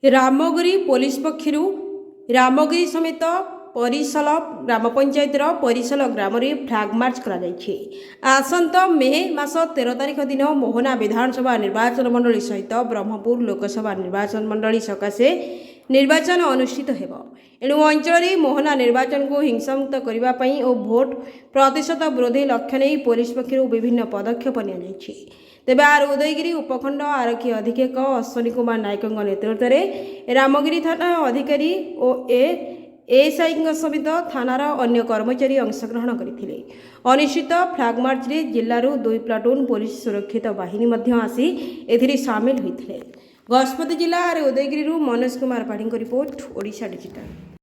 Ramgiri police पक्षर Ramgiri समेत परिसल ग्राम पंचायतर परिसल ग्राम flag मार्च आसंत मे मास 13 तारिख दिन मोहना विधानसभा निर्वाचन मंडली सहित ब्रह्मपुर लोकसभा निर्वाचन मंडली सकाशे निर्वाचन अनुष्ठित हेब। एणु अंचल मोहना निर्वाचन को हिंसामुक्त करने और भोट प्रतिशत वृद्धि लक्ष्य नहीं पुलिस पक्षर विभिन्न पदक्षेप नि तेज आर उदयगिरी उपखंड आरक्षी अधीक्षक अश्विनी कुमार नायक नेतृत्व में रामगिरी थाना अधिकारी और एएसआई समेत थानार अन्य कर्मचारी अंशग्रहण करते। अनुष्ठित फ्लाग मार्च रे जिल्लारू 2 प्लाटून पुलिस सुरक्षित बाहिनी आसी एथिरे सामिल होते। गजपति जिला उदयगिरी मनोज कुमार पाढ़ी रिपोर्ट ओडिशा डिजिटल।